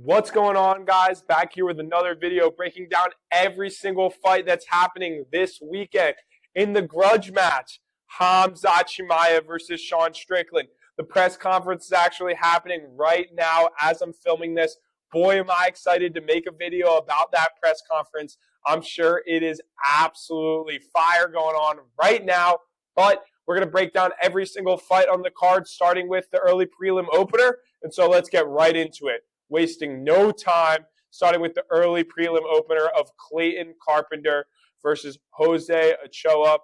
What's going on, guys? Back here with another video breaking down every single fight that's happening this weekend in the grudge match. Khamzat Chimaev versus Sean Strickland. The press conference is actually happening right now as I'm filming this. Boy, am I excited to make a video about that press conference. I'm sure it is absolutely fire going on right now, but we're going to break down every single fight on the card, starting with the early prelim opener. And so let's get right into it. Wasting no time, starting with the early prelim opener of Clayton Carpenter versus Jose Ochoa.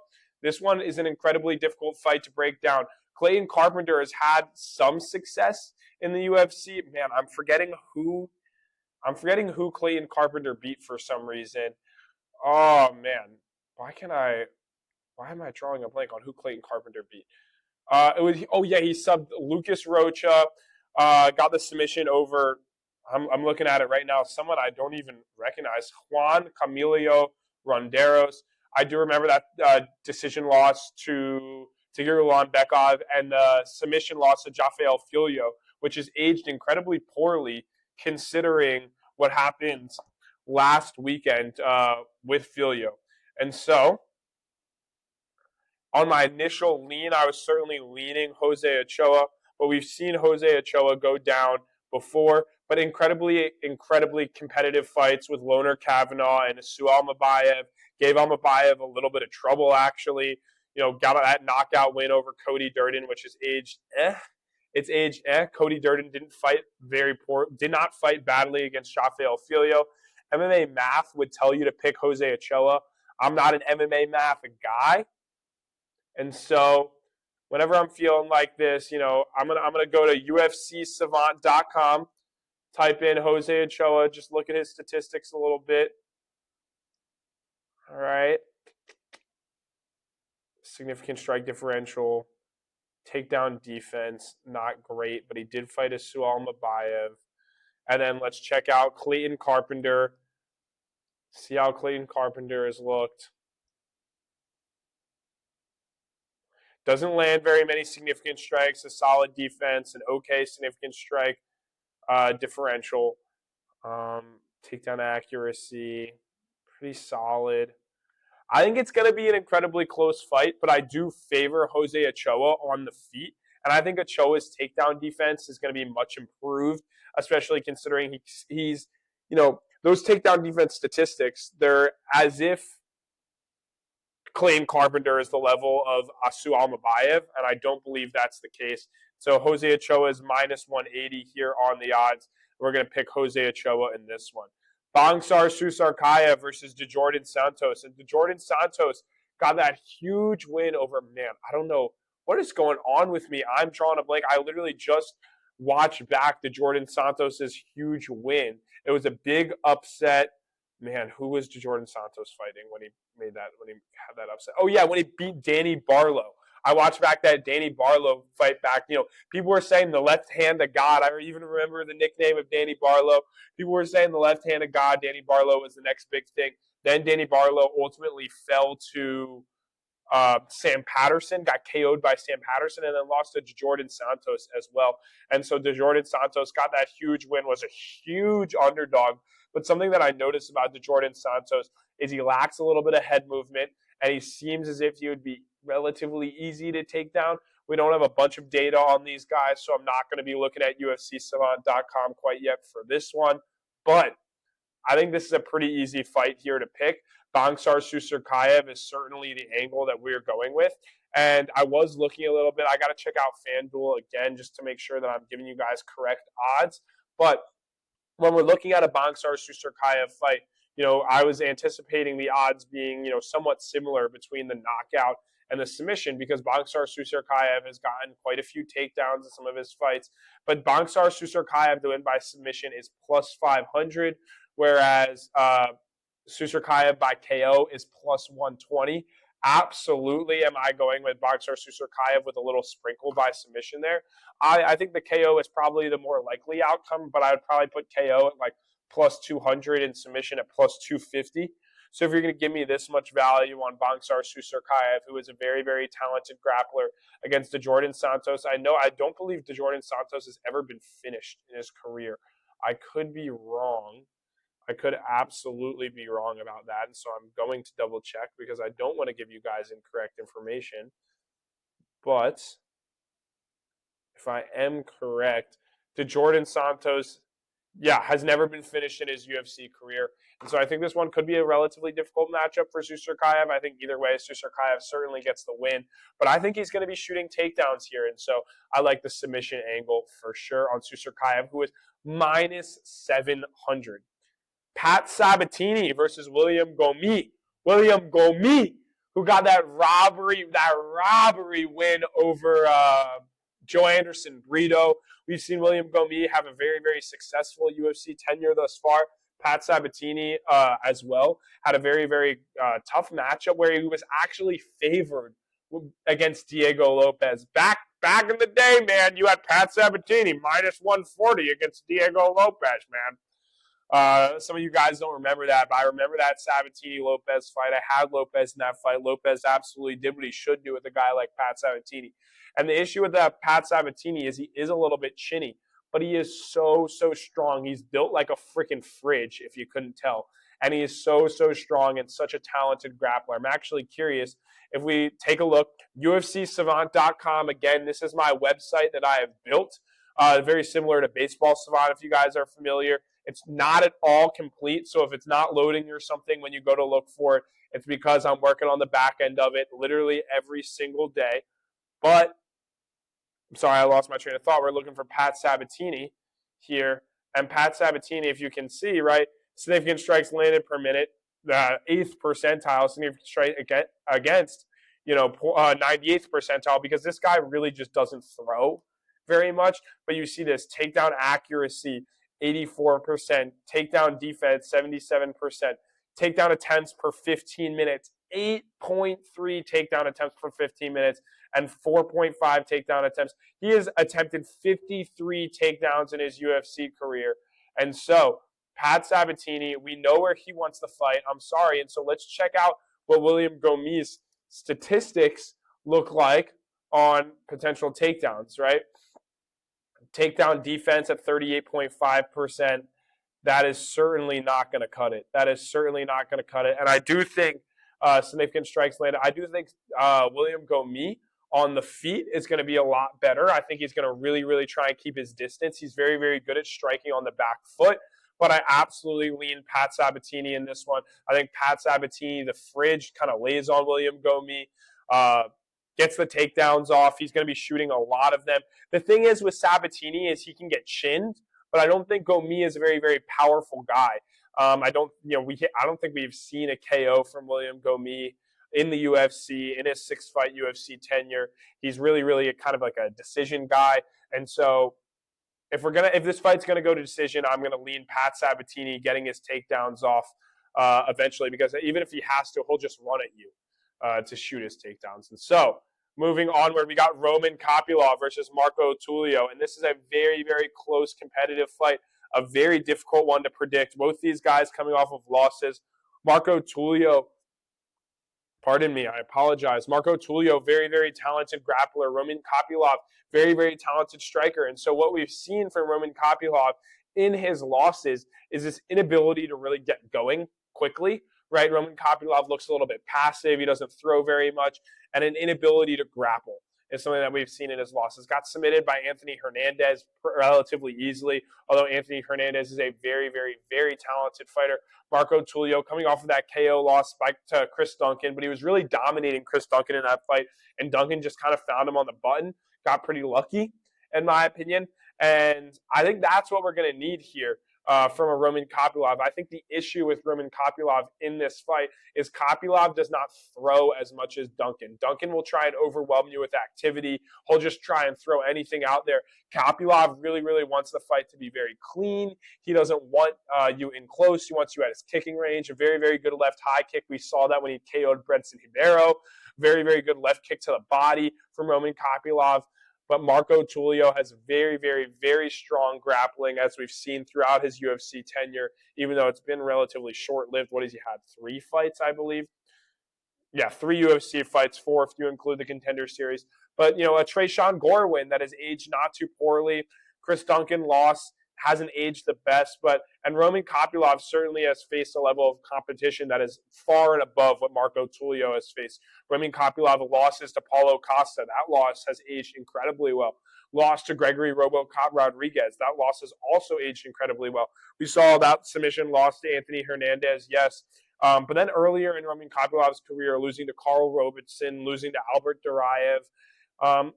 This one is an incredibly difficult fight to break down. Clayton Carpenter has had some success in the UFC. Man, I'm forgetting who Clayton Carpenter beat for some reason. Oh man, why am I drawing a blank on who Clayton Carpenter beat? He subbed Lucas Rocha, got the submission over. I'm looking at it right now. Someone I don't even recognize, Juan Camilo Ronderos. I do remember that decision loss to Bekov and the submission loss to Rafael Tulio, which is aged incredibly poorly considering what happened last weekend with Tulio. And so, on my initial lean, I was certainly leaning Jose Ochoa, but we've seen Jose Ochoa go down before, but incredibly competitive fights with Loner Kavanaugh and Asu Almabayev. Gave Almabayev a little bit of trouble, actually. Got that knockout win over Cody Djorden, which is aged It's aged Cody Djorden did not fight badly against Rafael Tulio. MMA math would tell you to pick Jose Ochoa. I'm not an MMA math guy. And so whenever I'm feeling like this, I'm gonna go to UFCSavant.com, type in Jose Ochoa, just look at his statistics a little bit. All right. Significant strike differential, takedown defense, not great, but he did fight Asu Almabayev. And then let's check out Clayton Carpenter. See how Clayton Carpenter has looked. Doesn't land very many significant strikes, a solid defense, an okay significant strike differential. Takedown accuracy, pretty solid. I think it's going to be an incredibly close fight, but I do favor Jose Ochoa on the feet. And I think Ochoa's takedown defense is going to be much improved, especially considering he's those takedown defense statistics, they're as if Clayton Carpenter is the level of Asu Almabayev, and I don't believe that's the case. So Jose Ochoa is minus 180 here on the odds. We're going to pick Jose Ochoa in this one. Baisangur Susurkaev versus Djorden Santos. And Djorden Santos got that huge win over, I don't know what is going on with me. I'm drawing a blank. I literally just watched back Djorden Santos' huge win. It was a big upset. Man, who was Djorden Santos fighting when he had that upset? Oh yeah, when he beat Danny Barlow. I watched back that Danny Barlow fight back. People were saying the left hand of God. I even remember the nickname of Danny Barlow. People were saying the left hand of God. Danny Barlow was the next big thing. Then Danny Barlow ultimately fell to Sam Patterson, got KO'd by Sam Patterson, and then lost to Djorden Santos as well. And so Djorden Santos got that huge win, was a huge underdog. But something that I noticed about Djorden Santos is he lacks a little bit of head movement, and he seems as if he would be relatively easy to take down. We don't have a bunch of data on these guys, so I'm not going to be looking at UFCSavant.com quite yet for this one. But I think this is a pretty easy fight here to pick. Baisangur Susurkaev is certainly the angle that we're going with. And I was looking a little bit. I got to check out FanDuel again just to make sure that I'm giving you guys correct odds. But when we're looking at a Baisangur Susurkaev fight, I was anticipating the odds being, somewhat similar between the knockout and the submission because Baisangur Susurkaev has gotten quite a few takedowns in some of his fights. But Baisangur Susurkaev to win by submission is plus 500, whereas Susurkaev by KO is plus 120. Absolutely am I going with Baisangur Susurkaev with a little sprinkle by submission there. I think the KO is probably the more likely outcome, but I would probably put KO at like plus 200 and submission at plus 250. So if you're going to give me this much value on Baisangur Susurkaev, who is a very, very talented grappler, against Djorden Santos, I don't believe Djorden Santos has ever been finished in his career. I could be wrong. I could absolutely be wrong about that, and so I'm going to double check because I don't want to give you guys incorrect information. But if I am correct, Djorden Santos, yeah, has never been finished in his UFC career. And so I think this one could be a relatively difficult matchup for Susurkaev. I think either way, Susurkaev certainly gets the win. But I think he's going to be shooting takedowns here. And so I like the submission angle for sure on Susurkaev, who is minus 700. Pat Sabatini versus William Gomis. William Gomis, who got that robbery win over Joe Anderson Brito. We've seen William Gomis have a very, very successful UFC tenure thus far. Pat Sabatini as well had a very, very tough matchup where he was actually favored against Diego Lopez. Back in the day, man, you had Pat Sabatini minus 140 against Diego Lopez, man. Some of you guys don't remember that, but I remember that Sabatini-Lopez fight. I had Lopez in that fight. Lopez absolutely did what he should do with a guy like Pat Sabatini. And the issue with that Pat Sabatini is he is a little bit chinny, but he is so strong. He's built like a freaking fridge, if you couldn't tell. And he is so strong and such a talented grappler. I'm actually curious if we take a look. UFCSavant.com. Again, this is my website that I have built. Very similar to Baseball Savant, if you guys are familiar. It's not at all complete, so if it's not loading or something when you go to look for it, it's because I'm working on the back end of it literally every single day. But, I'm sorry, I lost my train of thought. We're looking for Pat Sabatini here. And Pat Sabatini, if you can see, right, significant strikes landed per minute, the 8th percentile, significant strike against, 98th percentile, because this guy really just doesn't throw very much. But you see this takedown accuracy, 84%, takedown defense, 77%, takedown attempts per 15 minutes, 8.3 takedown attempts per 15 minutes, and 4.5 takedown attempts. He has attempted 53 takedowns in his UFC career. And so, Pat Sabatini, we know where he wants to fight. I'm sorry. And so let's check out what William Gomis' statistics look like on potential takedowns, right? Takedown defense at 38.5%. That is certainly not going to cut it. And I do think significant strikes landed. I do think William Gomis on the feet is going to be a lot better. I think he's going to really try and keep his distance. He's very good at striking on the back foot. But I absolutely lean Pat Sabatini in this one. I think Pat Sabatini, the fridge, kind of lays on William Gomis. Gets the takedowns off. He's going to be shooting a lot of them. The thing is with Sabatini is he can get chinned, but I don't think Gomis is a very powerful guy. I don't think we've seen a KO from William Gomis in the UFC in his 6-fight UFC tenure. He's really a kind of like a decision guy, and so if this fight's gonna go to decision, I'm gonna lean Pat Sabatini getting his takedowns off eventually, because even if he has to, he'll just run at you to shoot his takedowns. And so, moving onward, we got Roman Kopylov versus Marco Tulio, and this is a very close competitive fight, a very difficult one to predict. Both these guys coming off of losses. Marco Tulio, pardon me, I apologize. Marco Tulio, very talented grappler. Roman Kopylov, very talented striker. And so what we've seen from Roman Kopylov in his losses is this inability to really get going quickly, right? Roman Kopylov looks a little bit passive. He doesn't throw very much. And an inability to grapple is something that we've seen in his losses. Got submitted by Anthony Hernandez relatively easily, although Anthony Hernandez is a very talented fighter. Marco Tulio coming off of that KO loss to Chris Duncan, but he was really dominating Chris Duncan in that fight, and Duncan just kind of found him on the button. Got pretty lucky, in my opinion. And I think that's what we're going to need here from a Roman Kopylov. I think the issue with Roman Kopylov in this fight is Kopylov does not throw as much as Duncan. Duncan will try and overwhelm you with activity. He'll just try and throw anything out there. Kopylov really wants the fight to be very clean. He doesn't want you in close. He wants you at his kicking range. A very good left high kick. We saw that when he KO'd Bredson Hibero. Very good left kick to the body from Roman Kopylov. But Marco Tulio has very strong grappling, as we've seen throughout his UFC tenure, even though it's been relatively short-lived. What has he had? 3 fights, I believe? Yeah, 3 UFC fights, 4 if you include the Contender Series. But, a Tresean Gore win that has aged not too poorly. Chris Duncan lost hasn't aged the best, and Roman Kopylov certainly has faced a level of competition that is far and above what Marco Tulio has faced. Roman Kopylov losses to Paulo Costa. That loss has aged incredibly well. Lost to Gregory RoboCop Rodriguez. That loss has also aged incredibly well. We saw that submission loss to Anthony Hernandez, yes. But then earlier in Roman Kopylov's career, losing to Carl Robertson, losing to Albert Duraev.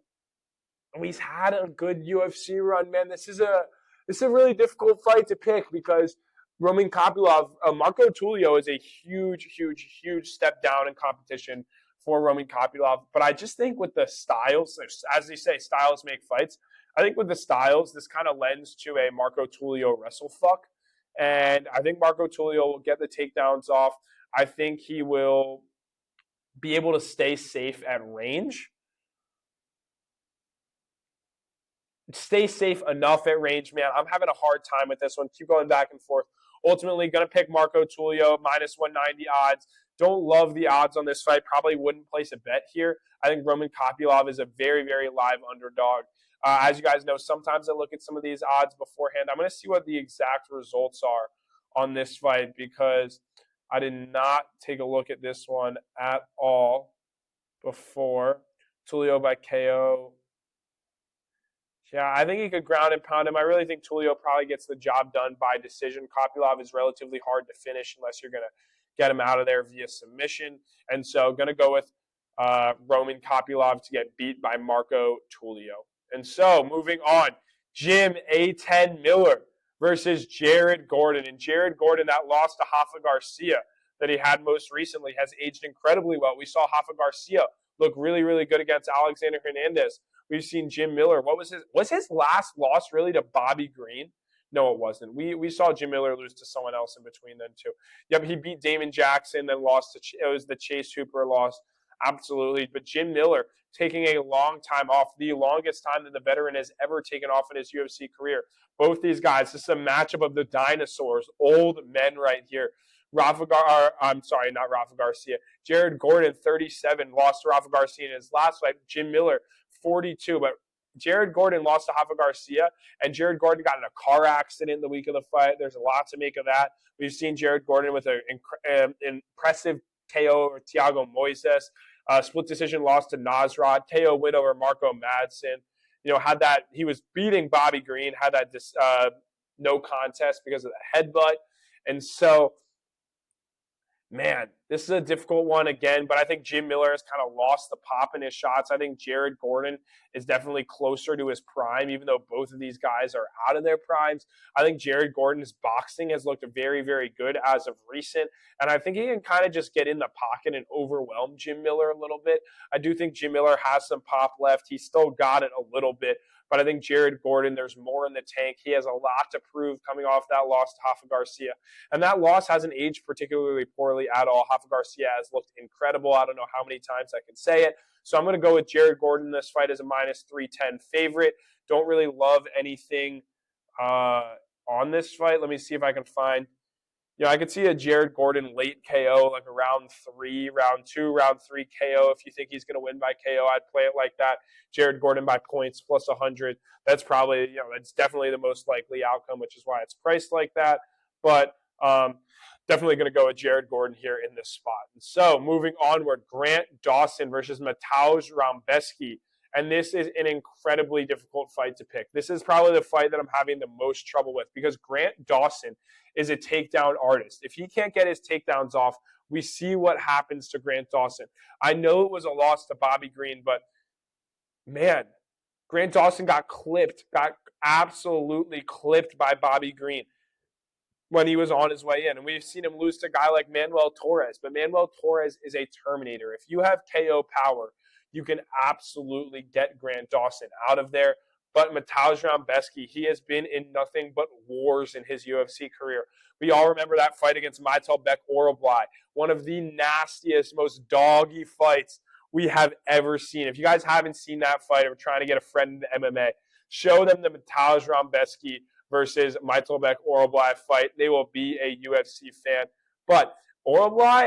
He's had a good UFC run, man. This is a really difficult fight to pick because Roman Kopylov, Marco Tulio is a huge step down in competition for Roman Kopylov. But I just think with the styles, as they say, styles make fights. I think with the styles, this kind of lends to a Marco Tulio wrestle fuck. And I think Marco Tulio will get the takedowns off. I think he will be able to stay safe at range. Stay safe enough at range, man. I'm having a hard time with this one. Keep going back and forth. Ultimately, going to pick Marco Tulio, minus 190 odds. Don't love the odds on this fight. Probably wouldn't place a bet here. I think Roman Kopylov is a very live underdog. As you guys know, sometimes I look at some of these odds beforehand. I'm going to see what the exact results are on this fight because I did not take a look at this one at all before. Tulio by KO. Yeah, I think he could ground and pound him. I really think Tulio probably gets the job done by decision. Kopylov is relatively hard to finish unless you're going to get him out of there via submission. And so going to go with Roman Kopylov to get beat by Marco Tulio. And so moving on, Jim A10 Miller versus Jared Gordon. And Jared Gordon, that loss to Rafa Garcia that he had most recently, has aged incredibly well. We saw Rafa Garcia look really good against Alexander Hernandez. We've seen Jim Miller. Was his last loss really to Bobby Green? No, it wasn't. We saw Jim Miller lose to someone else in between then too. Yep, he beat Damon Jackson, then lost to it was the Chase Hooper loss. Absolutely. But Jim Miller taking a long time off, the longest time that the veteran has ever taken off in his UFC career. Both these guys, this is a matchup of the dinosaurs, old men right here. Not Rafa Garcia. Jared Gordon, 37, lost to Rafa Garcia in his last fight. Jim Miller, 42. But Jared Gordon lost to Rafa Garcia, and Jared Gordon got in a car accident the week of the fight. There's a lot to make of that. We've seen Jared Gordon with an impressive KO over Thiago Moises, split decision loss to Nasrat, KO win over Marco Madsen. He was beating Bobby Green, had that no contest because of the headbutt. And so, man, this is a difficult one again, but I think Jim Miller has kind of lost the pop in his shots. I think Jared Gordon is definitely closer to his prime, even though both of these guys are out of their primes. I think Jared Gordon's boxing has looked very good as of recent, and I think he can kind of just get in the pocket and overwhelm Jim Miller a little bit. I do think Jim Miller has some pop left. He's still got it a little bit, but I think Jared Gordon, there's more in the tank. He has a lot to prove coming off that loss to Rafa Garcia. And that loss hasn't aged particularly poorly at all. Rafa Garcia has looked incredible. I don't know how many times I can say it. So I'm going to go with Jared Gordon in this fight as a minus 310 favorite. Don't really love anything on this fight. Let me see if I can find. I could see a Jared Gordon late KO, like a round 3, round 2, round 3 KO. If you think he's going to win by KO, I'd play it like that. Jared Gordon by points plus 100. That's probably, that's definitely the most likely outcome, which is why it's priced like that. But definitely going to go with Jared Gordon here in this spot. And so moving onward, Grant Dawson versus Mateusz Rebecki. And this is an incredibly difficult fight to pick. This is probably the fight that I'm having the most trouble with because Grant Dawson is a takedown artist. If he can't get his takedowns off, we see what happens to Grant Dawson. I know it was a loss to Bobby Green, but man, Grant Dawson got absolutely clipped by Bobby Green when he was on his way in. And we've seen him lose to a guy like Manuel Torres, but Manuel Torres is a Terminator. If you have KO power, you can absolutely get Grant Dawson out of there. But Mateusz Rebecki, he has been in nothing but wars in his UFC career. We all remember that fight against Mateusz Oroblai, one of the nastiest, most doggy fights we have ever seen. If you guys haven't seen that fight or trying to get a friend in MMA, show them the Mateusz Rebecki versus Mateusz Oroblai fight. They will be a UFC fan. But Rebecki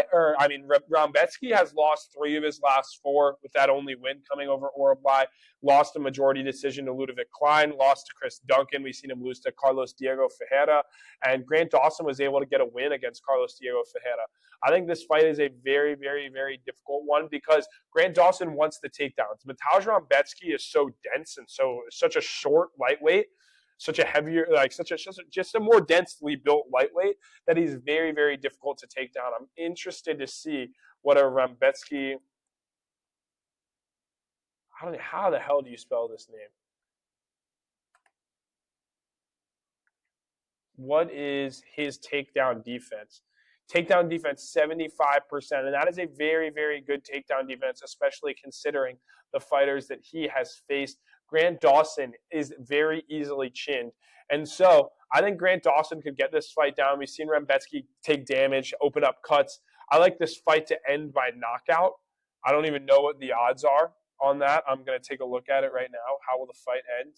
has lost 3 of his last 4 with that only win coming over Uruguay. Lost a majority decision to Ludovic Klein, lost to Chris Duncan. We've seen him lose to Carlos Diego Ferreira. And Grant Dawson was able to get a win against Carlos Diego Ferreira. I think this fight is a very, very, very difficult one because Grant Dawson wants the takedowns. Mateusz Rebecki is so dense and such a short lightweight, such a heavier, just a more densely built lightweight that he's very, very difficult to take down. I'm interested to see what a Rebecki. How the hell do you spell this name? What is his takedown defense? Takedown defense, 75%. And that is a very, very good takedown defense, especially considering the fighters that he has faced. Grant Dawson is very easily chinned. And so I think Grant Dawson could get this fight down. We've seen Rebecki take damage, open up cuts. I like this fight to end by knockout. I don't even know what the odds are on that. I'm going to take a look at it right now. How will the fight end?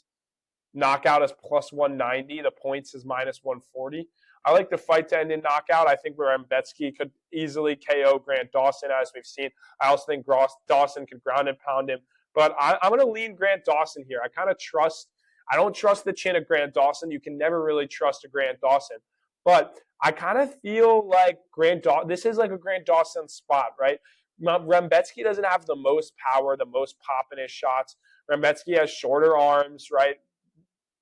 Knockout is plus 190. The points is minus 140. I like the fight to end in knockout. I think Rebecki could easily KO Grant Dawson, as we've seen. I also think Dawson could ground and pound him. But I'm going to lean Grant Dawson here. I don't trust the chin of Grant Dawson. You can never really trust a Grant Dawson. But I kind of feel like this is like a Grant Dawson spot, right? Rebecki doesn't have the most power, the most pop in his shots. Rebecki has shorter arms, right?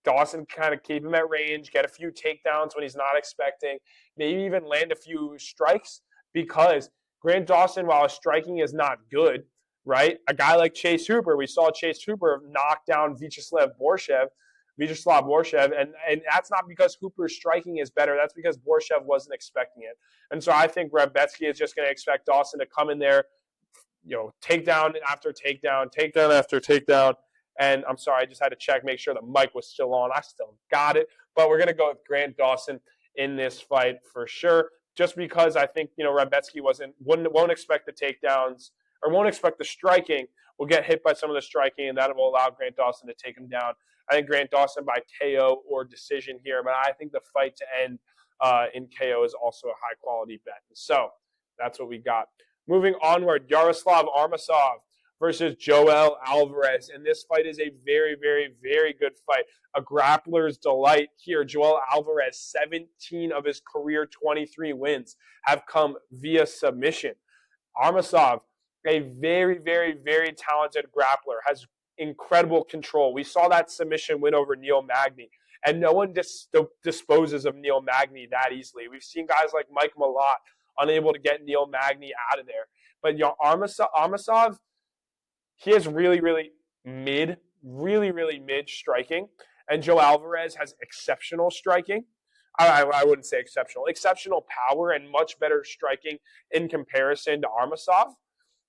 Dawson kind of keep him at range, get a few takedowns when he's not expecting, maybe even land a few strikes because Grant Dawson, while his striking is not good, right? A guy like Chase Hooper, we saw Chase Hooper knock down Vyacheslav Borshev, and that's not because Hooper's striking is better. That's because Borshev wasn't expecting it. And so I think Rebecki is just going to expect Dawson to come in there, takedown after takedown, takedown after takedown. And I'm sorry, I just had to check, make sure the mic was still on. I still got it. But we're going to go with Grant Dawson in this fight for sure, just because I think, Rebecki won't expect the takedowns or won't expect the striking. Will get hit by some of the striking, and that will allow Grant Dawson to take him down. I think Grant Dawson by KO or decision here, but I think the fight to end in KO is also a high-quality bet. So that's what we got. Moving onward, Yaroslav Amosov versus Joel Alvarez. And this fight is a very, very, very good fight. A grappler's delight here. Joel Alvarez, 17 of his career 23 wins have come via submission. Amosov, a very, very, very talented grappler, has incredible control. We saw that submission win over Neil Magny. And no one disposes of Neil Magny that easily. We've seen guys like Mike Malott unable to get Neil Magny out of there. But Amosov, he has really, really mid striking. And Joe Alvarez has exceptional striking. I wouldn't say exceptional. Exceptional power and much better striking in comparison to Amosov.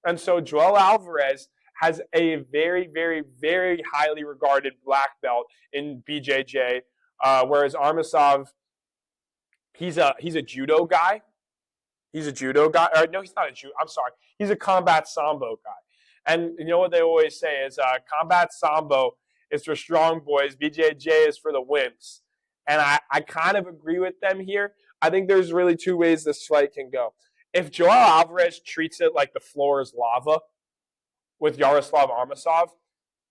And so Joel Alvarez has a very, very, very highly regarded black belt in BJJ, whereas Amosov, he's a judo guy. He's a judo guy. Or no, he's not a judo. I'm sorry. He's a combat sambo guy. And you know what they always say is combat sambo is for strong boys. BJJ is for the wimps. And I kind of agree with them here. I think there's really 2 ways this fight can go. If Joel Alvarez treats it like the floor is lava with Yaroslav Amosov,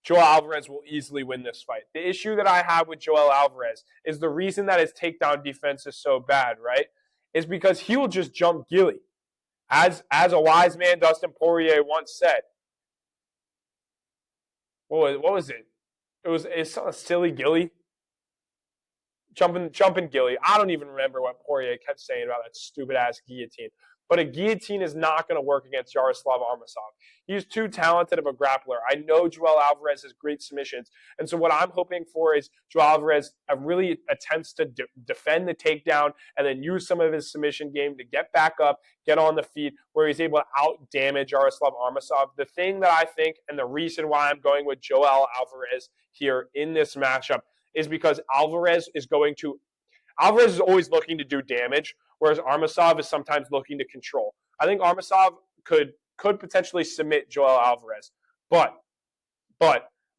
Joel Alvarez will easily win this fight. The issue that I have with Joel Alvarez is the reason that his takedown defense is so bad, right? Is because he will just jump ghillie. As a wise man, Dustin Poirier, once said, what was it? It's a silly ghillie. Jumping ghillie. I don't even remember what Poirier kept saying about that stupid-ass guillotine. But a guillotine is not going to work against Yaroslav Amosov. He's too talented of a grappler. I know Joel Alvarez has great submissions. And so what I'm hoping for is Joel Alvarez really attempts to defend the takedown and then use some of his submission game to get back up, get on the feet, where he's able to out-damage Yaroslav Amosov. The thing that I think and the reason why I'm going with Joel Alvarez here in this matchup is because Alvarez is always looking to do damage, whereas Amosov is sometimes looking to control. I think Amosov could potentially submit Joel Alvarez. But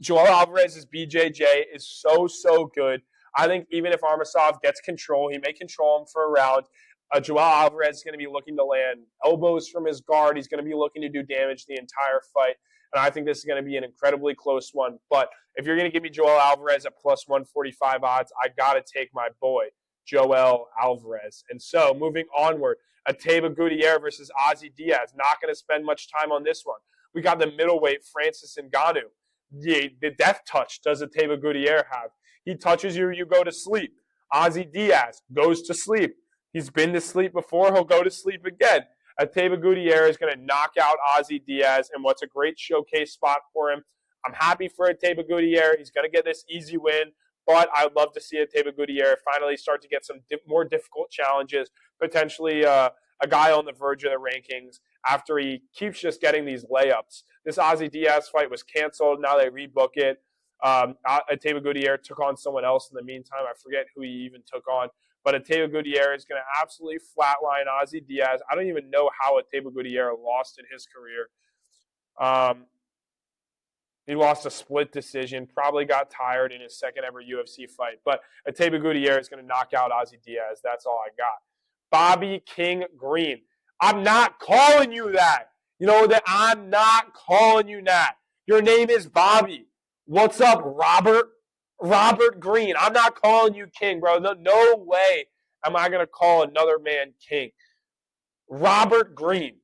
Joel Alvarez's BJJ is so good. I think even if Amosov gets control, he may control him for a round. Joel Alvarez is going to be looking to land elbows from his guard. He's going to be looking to do damage the entire fight. And I think this is going to be an incredibly close one. But if you're going to give me Joel Alvarez at plus 145 odds, I got to take my boy, Joel Alvarez. And so moving onward, Ateba Gautier versus Ozzy Diaz. Not going to spend much time on this one. We got the middleweight, Francis Ngannou. The death touch does Ateba Gautier have. He touches you, you go to sleep. Ozzy Diaz goes to sleep. He's been to sleep before. He'll go to sleep again. Ateba Gautier is going to knock out Ozzy Diaz in what's a great showcase spot for him. I'm happy for Ateba Gautier. He's going to get this easy win, but I'd love to see Ateba Gautier finally start to get some more difficult challenges, potentially a guy on the verge of the rankings after he keeps just getting these layups. This Ozzy Diaz fight was canceled. Now they rebook it. Ateba Gautier took on someone else in the meantime. I forget who he even took on. But Ateba Gautier is going to absolutely flatline Ozzy Diaz. I don't even know how Ateba Gautier lost in his career. He lost a split decision, probably got tired in his second ever UFC fight. But Ateba Gautier is going to knock out Ozzy Diaz. That's all I got. Bobby King Green. I'm not calling you that. You know that I'm not calling you that. Your name is Bobby. What's up, Robert? Robert Green. I'm not calling you king, bro. No way am I going to call another man king. Robert Green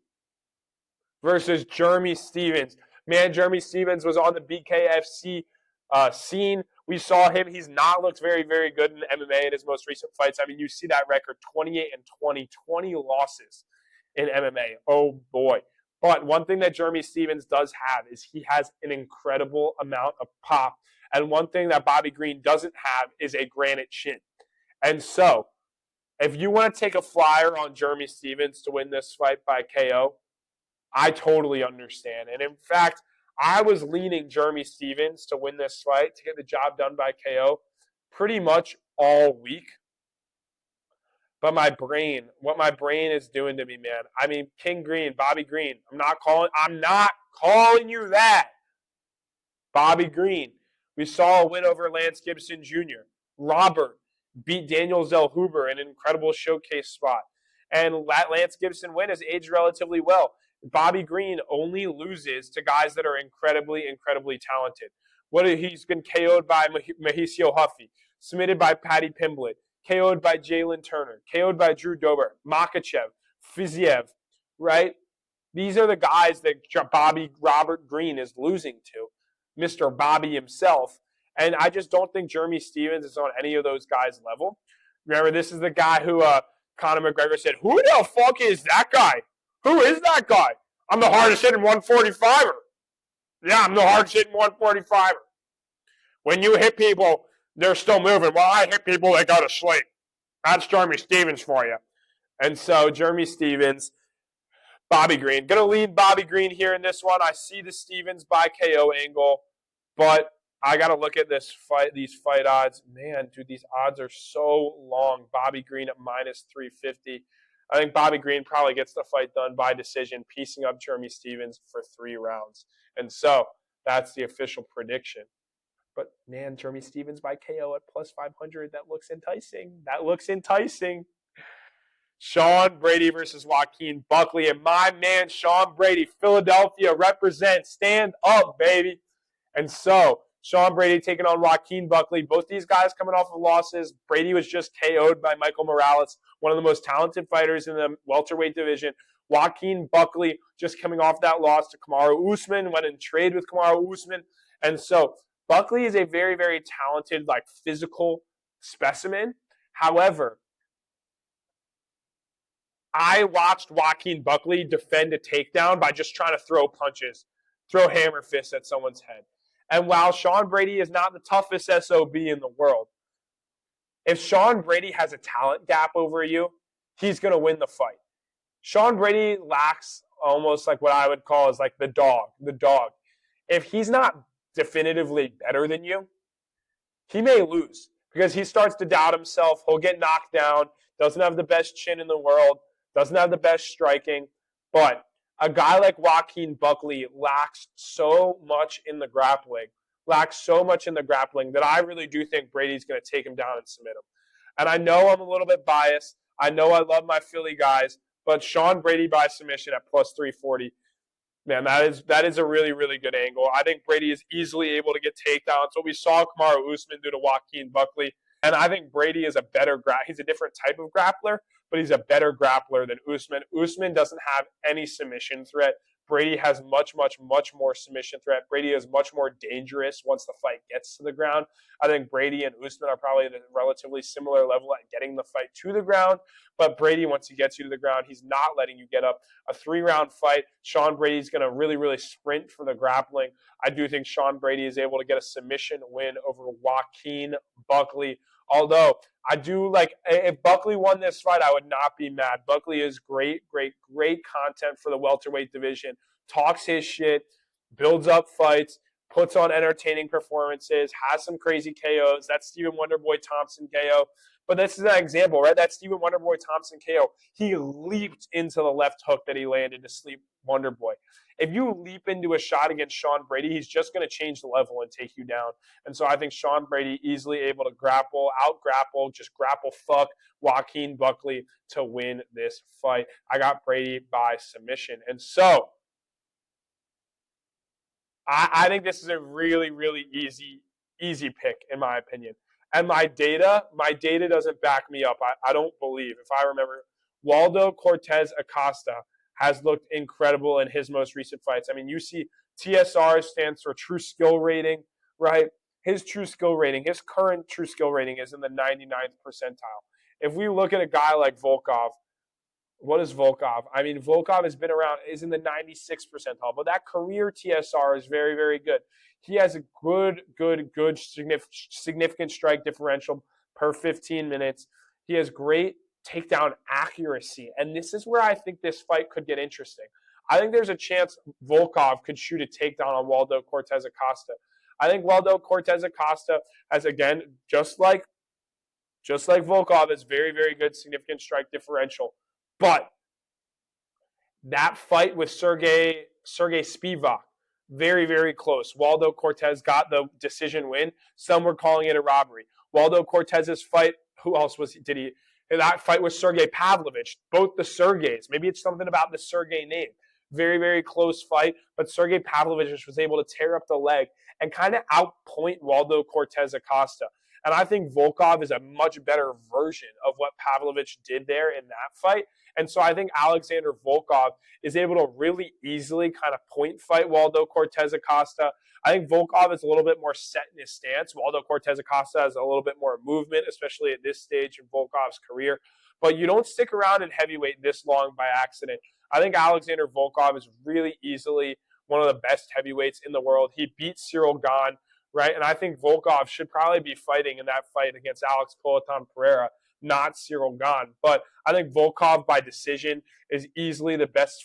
versus Jermy Stephens. Man, Jermy Stephens was on the BKFC scene. We saw him. He's not looked very, very good in MMA in his most recent fights. I mean, you see that record, 28-20, 20 losses in MMA. Oh, boy. But one thing that Jermy Stephens does have is he has an incredible amount of pop. And one thing that Bobby Green doesn't have is a granite chin. And so, if you want to take a flyer on Jermy Stephens to win this fight by KO, I totally understand. And in fact, I was leaning Jermy Stephens to win this fight, to get the job done by KO, pretty much all week. But what my brain is doing to me, man. I mean, King Green, Bobby Green. I'm not calling you that. Bobby Green. We saw a win over Lance Gibson Jr. Robert beat Daniel Zellhuber in an incredible showcase spot. And that Lance Gibson win has aged relatively well. Bobby Green only loses to guys that are incredibly, incredibly talented. He's been KO'd by Mauricio Huffy, submitted by Paddy Pimblett, KO'd by Jalen Turner, KO'd by Drew Dober, Makhachev, Fiziev, right? These are the guys that Robert Green is losing to. Mr. Bobby himself. And I just don't think Jermy Stephens is on any of those guys' level. Remember, this is the guy who Conor McGregor said, who the fuck is that guy? Who is that guy? I'm the hardest hitting 145er. Yeah, I'm the hardest hitting 145er. When you hit people, they're still moving. Well, I hit people, they go to sleep. That's Jermy Stephens for you. And so, Jermy Stephens, Bobby Green. Going to lead Bobby Green here in this one. I see the Stephens by KO angle, but I got to look at these fight odds. Man, dude, these odds are so long. Bobby Green at minus 350. I think Bobby Green probably gets the fight done by decision, piecing up Jermy Stephens for 3 rounds. And so that's the official prediction. But, man, Jermy Stephens by KO at plus 500, that looks enticing. Sean Brady versus Joaquin Buckley. And my man, Sean Brady, Philadelphia represents. Stand up, baby. And so, Sean Brady taking on Joaquin Buckley. Both these guys coming off of losses. Brady was just KO'd by Michael Morales, one of the most talented fighters in the welterweight division. Joaquin Buckley just coming off that loss to Kamaru Usman, went in trade with Kamaru Usman. And so, Buckley is a very, very talented, physical specimen. However, I watched Joaquin Buckley defend a takedown by just trying to throw punches, throw hammer fists at someone's head. And while Sean Brady is not the toughest SOB in the world, if Sean Brady has a talent gap over you, he's going to win the fight. Sean Brady lacks almost what I would call is the dog. If he's not definitively better than you, he may lose because he starts to doubt himself. He'll get knocked down, doesn't have the best chin in the world, doesn't have the best striking, but a guy like Joaquin Buckley lacks so much in the grappling that I really do think Brady's going to take him down and submit him. And I know I'm a little bit biased. I know I love my Philly guys, but Sean Brady by submission at plus 340. Man, that is a really, really good angle. I think Brady is easily able to get takedowns. What we saw Kamaru Usman do to Joaquin Buckley. And I think Brady is a better he's a different type of grappler, but he's a better grappler than Usman. Usman doesn't have any submission threat. Brady has much, much, much more submission threat. Brady is much more dangerous once the fight gets to the ground. I think Brady and Usman are probably at a relatively similar level at getting the fight to the ground. But Brady, once he gets you to the ground, he's not letting you get up. A 3-round fight, Sean Brady's going to really, really sprint for the grappling. I do think Sean Brady is able to get a submission win over Joaquin Buckley. Although, I do like, if Buckley won this fight, I would not be mad. Buckley is great, great, great content for the welterweight division. Talks his shit, builds up fights, puts on entertaining performances, has some crazy KOs. That's Stephen Wonderboy Thompson KO. But this is an example, right? That Stephen Wonderboy Thompson KO. He leaped into the left hook that he landed to sleep Wonderboy. If you leap into a shot against Sean Brady, he's just going to change the level and take you down. And so I think Sean Brady easily able to out-grapple, just grapple fuck Joaquin Buckley to win this fight. I got Brady by submission. And so I think this is a really, really easy pick, in my opinion. And my data doesn't back me up. I don't believe. If I remember, Waldo, Cortes, Acosta has looked incredible in his most recent fights. I mean, you see TSR stands for true skill rating, right? His true skill rating, his current true skill rating is in the 99th percentile. If we look at a guy like Volkov, what is Volkov? I mean, Volkov has been around, is in the 96th percentile, but that career TSR is very, very good. He has a good significant strike differential per 15 minutes. He has great takedown accuracy, and this is where I think this fight could get interesting. I think there's a chance Volkov could shoot a takedown on Waldo Cortes Acosta. I think Waldo Cortes Acosta has, again, just like Volkov, has very, very good significant strike differential. But that fight with Sergey Spivak, very, very close. Waldo Cortes got the decision win. Some were calling it a robbery. Waldo Cortes's fight, who else did he? That fight was Sergey Pavlovich. Both the Sergeys. Maybe it's something about the Sergey name. Very, very close fight. But Sergey Pavlovich was able to tear up the leg and kind of outpoint Waldo Cortes Acosta. And I think Volkov is a much better version of what Pavlovich did there in that fight. And so I think Alexander Volkov is able to really easily kind of point fight Waldo Cortes Acosta. I think Volkov is a little bit more set in his stance. Waldo Cortes Acosta has a little bit more movement, especially at this stage in Volkov's career. But you don't stick around in heavyweight this long by accident. I think Alexander Volkov is really easily one of the best heavyweights in the world. He beat Cyril Gane, right? And I think Volkov should probably be fighting in that fight against Alex Poatan Pereira, not Cyril Gane. But I think Volkov by decision is easily the best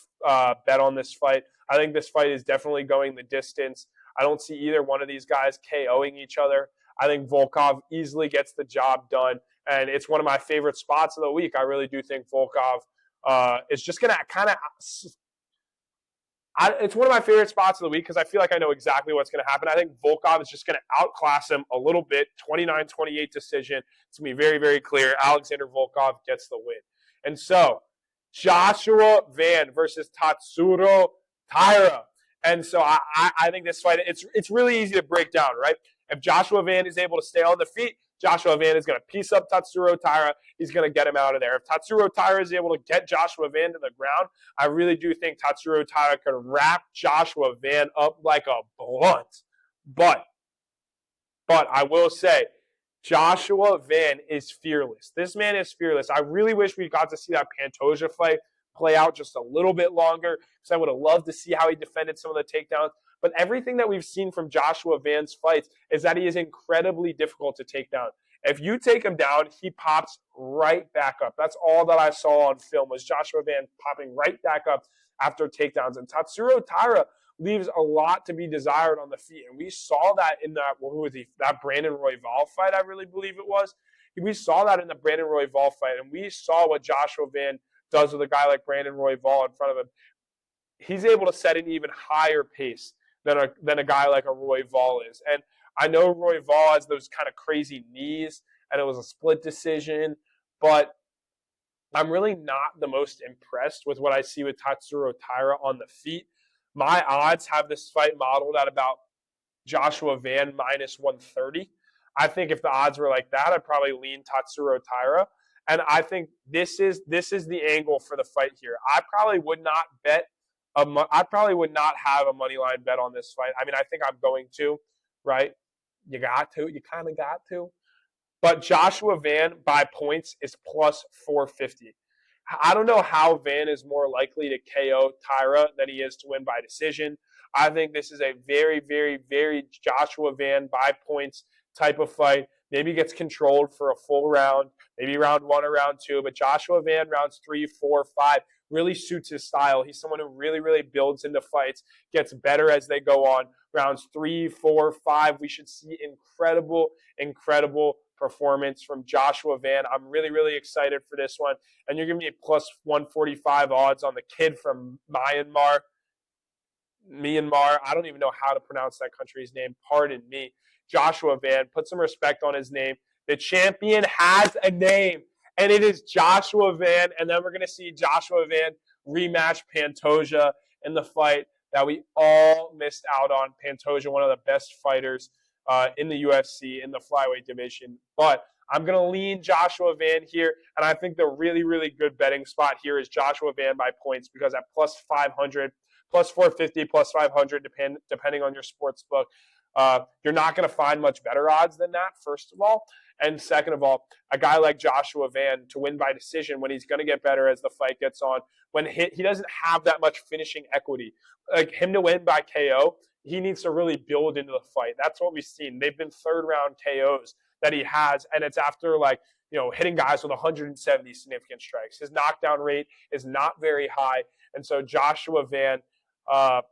bet on this fight. I think this fight is definitely going the distance. I don't see either one of these guys KOing each other. I think Volkov easily gets the job done, and it's one of my favorite spots of the week. I really do think Volkov is just going to kind of it's one of my favorite spots of the week because I feel like I know exactly what's going to happen. I think Volkov is just going to outclass him a little bit, 29-28 decision. It's going to be very, very clear. Alexander Volkov gets the win. And so, Joshua Van versus Tatsuro Taira. And so I think this fight, it's really easy to break down, right? If Joshua Van is able to stay on the feet, Joshua Van is going to piece up Tatsuro Taira. He's going to get him out of there. If Tatsuro Taira is able to get Joshua Van to the ground, I really do think Tatsuro Taira could wrap Joshua Van up like a blunt. But I will say, Joshua Van is fearless. This man is fearless. I really wish we got to see that Pantoja fight play out just a little bit longer because I would have loved to see how he defended some of the takedowns. But everything that we've seen from Joshua Van's fights is that he is incredibly difficult to take down. If you take him down, he pops right back up. That's all that I saw on film was Joshua Van popping right back up after takedowns. And Tatsuro Taira leaves a lot to be desired on the feet. And we saw that in that Brandon Royval fight, I really believe it was. We saw that in the Brandon Royval fight. And we saw what Joshua Van does with a guy like Brandon Royval in front of him. He's able to set an even higher pace than a guy like a Royval is. And I know Royval has those kind of crazy knees, and it was a split decision, but I'm really not the most impressed with what I see with Tatsuro Taira on the feet. My odds have this fight modeled at about Joshua Van minus 130. I think if the odds were like that, I'd probably lean Tatsuro Taira. And I think this is the angle for the fight here. I probably would not have a money line bet on this fight. I mean, I think I'm going to, right? You kind of got to. But Joshua Van by points is plus 450. I don't know how Van is more likely to KO Taira than he is to win by decision. I think this is a very, very, very Joshua Van by points type of fight. Maybe gets controlled for a full round, maybe round 1 or round 2. But Joshua Van rounds 3, 4, 5 really suits his style. He's someone who really, really builds into fights, gets better as they go on. Rounds 3, 4, 5, we should see incredible, incredible performance from Joshua Van. I'm really, really excited for this one. And you're giving me plus 145 odds on the kid from Myanmar. I don't even know how to pronounce that country's name. Pardon me. Joshua Van. Put some respect on his name. The champion has a name, and it is Joshua Van. And then we're going to see Joshua Van rematch Pantoja in the fight that we all missed out on. Pantoja, one of the best fighters in the UFC, in the flyweight division. But I'm going to lean Joshua Van here, and I think the really, really good betting spot here is Joshua Van by points, because at plus 500, plus 450, plus 500, depending on your sports book, you're not going to find much better odds than that, first of all. And second of all, a guy like Joshua Van to win by decision when he's going to get better as the fight gets on, when he doesn't have that much finishing equity. Like him to win by KO, he needs to really build into the fight. That's what we've seen. They've been third-round KOs that he has, and it's after hitting guys with 170 significant strikes. His knockdown rate is not very high, and so Joshua Van, I'm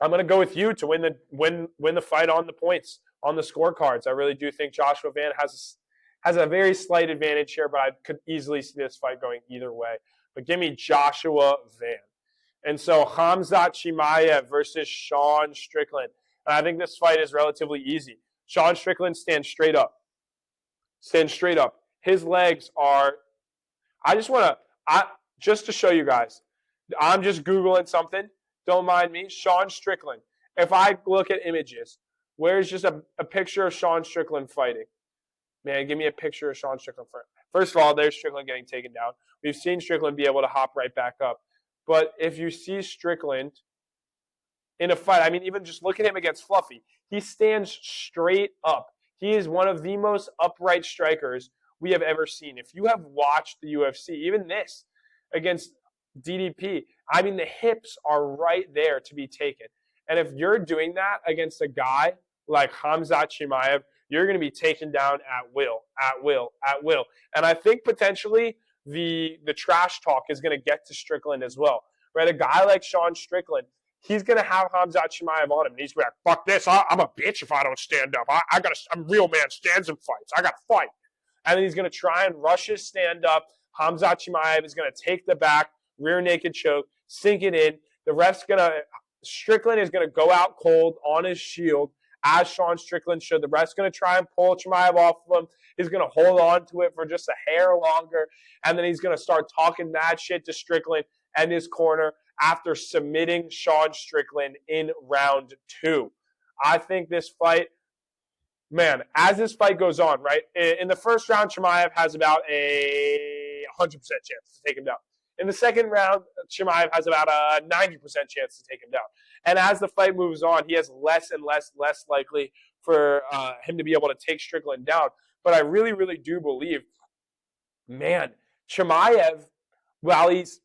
going to go with you to win the fight on the points, on the scorecards. I really do think Joshua Van has a very slight advantage here, but I could easily see this fight going either way. But give me Joshua Van. And so Khamzat Chimaev versus Sean Strickland. And I think this fight is relatively easy. Sean Strickland stands straight up. His legs are, just to show you guys, I'm just Googling something. Don't mind me. Sean Strickland. If I look at images, where's just a picture of Sean Strickland fighting? Man, give me a picture of Sean Strickland fighting. First of all, there's Strickland getting taken down. We've seen Strickland be able to hop right back up. But if you see Strickland in a fight, I mean, even just look at him against Fluffy. He stands straight up. He is one of the most upright strikers we have ever seen. If you have watched the UFC, even this against DDP, I mean, the hips are right there to be taken. And if you're doing that against a guy like Khamzat Chimaev, you're going to be taken down at will. And I think potentially the trash talk is going to get to Strickland as well. Right? A guy like Sean Strickland, he's going to have Khamzat Chimaev on him. And he's going to be like, fuck this. I'm a bitch if I don't stand up. I'm a real man, stands and fights. I got to fight. And then he's going to try and rush his stand up. Khamzat Chimaev is going to take the back, rear naked choke, sink it in. Strickland is going to go out cold on his shield, as Sean Strickland should. The ref's going to try and pull Chimaev off of him. He's going to hold on to it for just a hair longer, and then he's going to start talking mad shit to Strickland and his corner after submitting Sean Strickland in round 2. I think this fight, man, as this fight goes on, right, in the first round, Chimaev has about a 100% chance to take him down. In the second round, Chimaev has about a 90% chance to take him down. And as the fight moves on, he has less and less likely for him to be able to take Strickland down. But I really, really do believe, man, Chimaev, while he's,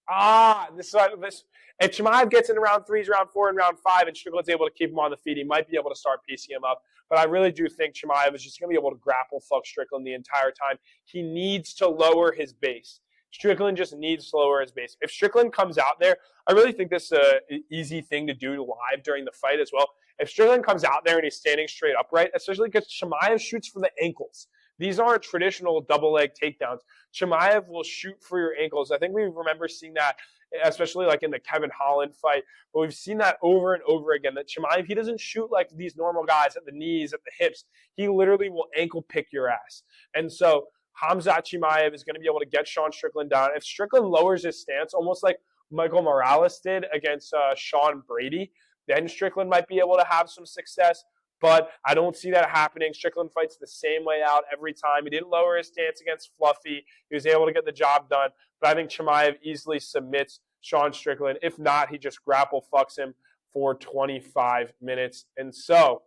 if Chimaev gets into round 3, round 4, and round 5, and Strickland's able to keep him on the feet, he might be able to start piecing him up. But I really do think Chimaev is just going to be able to grapple fuck Strickland the entire time. He needs to lower his base. Strickland just needs to lower his base. If Strickland comes out there, I really think this is an easy thing to do live during the fight as well. If Strickland comes out there and he's standing straight upright, especially because Chimaev shoots for the ankles. These aren't traditional double leg takedowns. Chimaev will shoot for your ankles. I think we remember seeing that, especially like in the Kevin Holland fight. But we've seen that over and over again, that Chimaev, he doesn't shoot like these normal guys at the knees, at the hips. He literally will ankle pick your ass. And so Khamzat Chimaev is going to be able to get Sean Strickland down. If Strickland lowers his stance, almost like Michael Morales did against Sean Brady, then Strickland might be able to have some success. But I don't see that happening. Strickland fights the same way out every time. He didn't lower his stance against Fluffy. He was able to get the job done. But I think Chimaev easily submits Sean Strickland. If not, he just grapple fucks him for 25 minutes. And so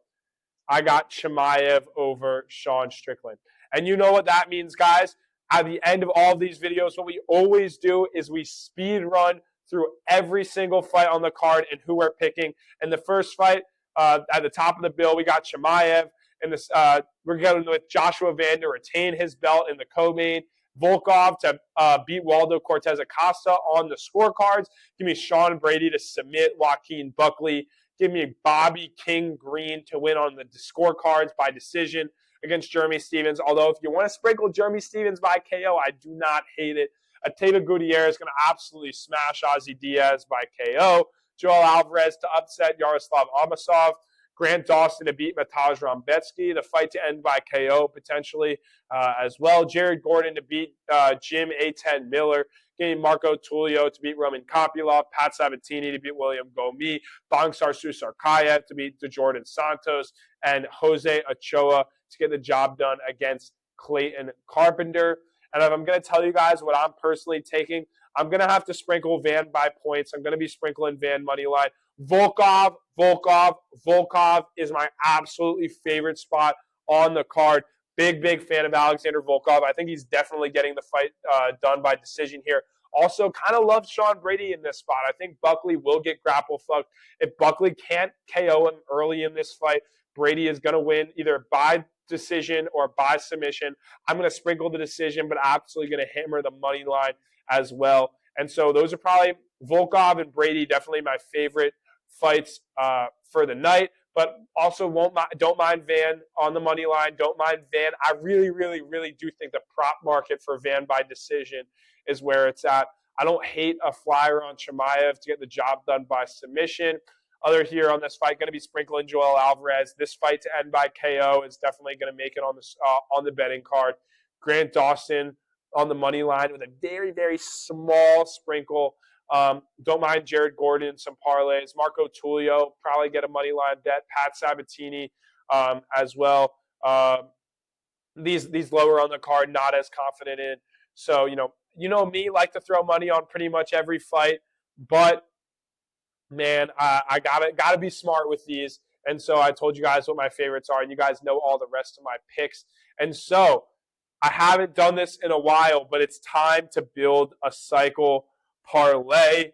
I got Chimaev over Sean Strickland. And you know what that means, guys? At the end of all of these videos, what we always do is we speed run through every single fight on the card and who we're picking. And the first fight, at the top of the bill, we got Chimaev. And this, we're going with Joshua Van to retain his belt in the co-main. Volkov to beat Waldo Cortes Acosta on the scorecards. Give me Sean Brady to submit Joaquin Buckley. Give me Bobby King Green to win on the scorecards by decision against Jermy Stephens. Although if you want to sprinkle Jermy Stephens by KO, I do not hate it. Ateba Gautier is going to absolutely smash Ozzy Diaz by KO. Joel Alvarez to upset Yaroslav Amosov. Grant Dawson to beat Mateusz Rebecki. The fight to end by KO potentially as well. Jared Gordon to beat Jim A10 Miller. Getting Marco Tulio to beat Roman Kopylov. Pat Sabatini to beat William Gomis. Baisangur Susurkaev to beat Djorden Santos. And Jose Ochoa to get the job done against Clayton Carpenter. And if I'm going to tell you guys what I'm personally taking, I'm going to have to sprinkle Van by points. I'm going to be sprinkling Van money line. Volkov is my absolutely favorite spot on the card. Big fan of Alexander Volkov. I think he's definitely getting the fight done by decision here. Also, kind of love Sean Brady in this spot. I think Buckley will get grapple fucked. If Buckley can't KO him early in this fight, Brady is going to win either by decision or by submission. I'm going to sprinkle the decision, but absolutely going to hammer the money line as well. And so those are probably Volkov and Brady, definitely my favorite fights for the night. But also don't mind Van on the money line. Don't mind Van. I really do think the prop market for Van by decision is where it's at. I don't hate a flyer on Chimaev to get the job done by submission. Other here on this fight, going to be sprinkling Joel Alvarez. This fight to end by KO is definitely going to make it on the betting card. Grant Dawson on the money line with a very small sprinkle. Don't mind Jared Gordon, some parlays. Marco Tulio, probably get a money line bet. Pat Sabatini as well. These lower on the card, not as confident in. So, you know me, like to throw money on pretty much every fight. But, man, I gotta be smart with these. And so I told you guys what my favorites are, and you guys know all the rest of my picks. And so I haven't done this in a while, but it's time to build a cycle parlay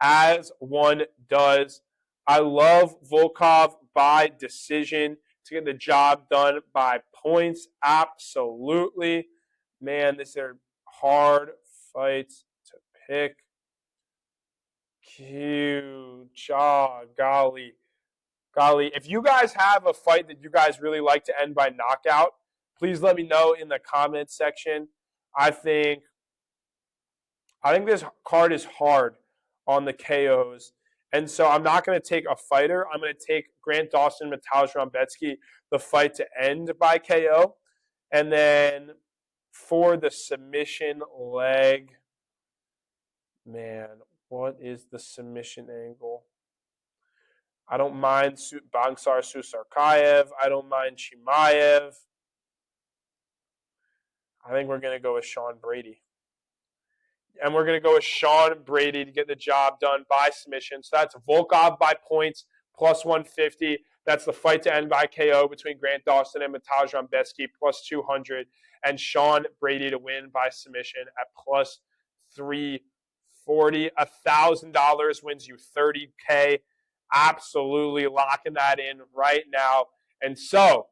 as one does. I love Volkov by decision to get the job done by points. Absolutely. Man, these are hard fights to pick. Golly. If you guys have a fight that you guys really like to end by knockout, please let me know in the comments section. I think this card is hard on the KOs. And so I'm not going to take a fighter. I'm going to take Grant Dawson, Mateusz Rebecki, the fight to end by KO. And then for the submission leg, man, what is the submission angle? I don't mind Baisangur Susurkaev. I don't mind Chimaev. I think we're going to go with Sean Brady. And we're going to go with Sean Brady to get the job done by submission. So that's Volkov by points, plus 150. That's the fight to end by KO between Grant Dawson and Mateusz Rebecki, plus 200. And Sean Brady to win by submission at plus 340. $1,000 wins you $30K. Absolutely locking that in right now. And so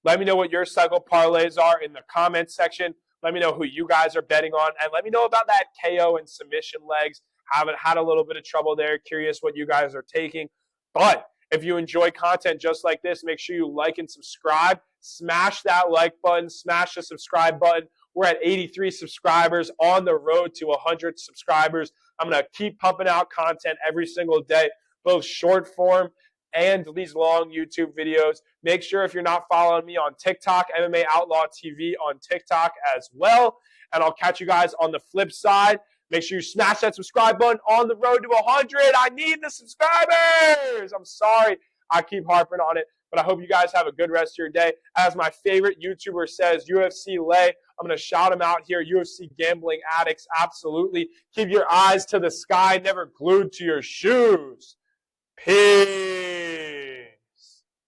let me know what your cycle parlays are in the comments section. Let me know who you guys are betting on. And let me know about that KO and submission legs. Haven't had a little bit of trouble there. Curious what you guys are taking. But if you enjoy content just like this, make sure you like and subscribe. Smash that like button. Smash the subscribe button. We're at 83 subscribers, on the road to 100 subscribers. I'm going to keep pumping out content every single day, both short form and these long YouTube videos. Make sure if you're not following me on TikTok, MMA Outlaw TV on TikTok as well. And I'll catch you guys on the flip side. Make sure you smash that subscribe button on the road to 100. I need the subscribers. I'm sorry I keep harping on it, but I hope you guys have a good rest of your day. As my favorite YouTuber says, UFC Lay, I'm going to shout him out here. UFC gambling addicts, absolutely. Keep your eyes to the sky, never glued to your shoes. Peace.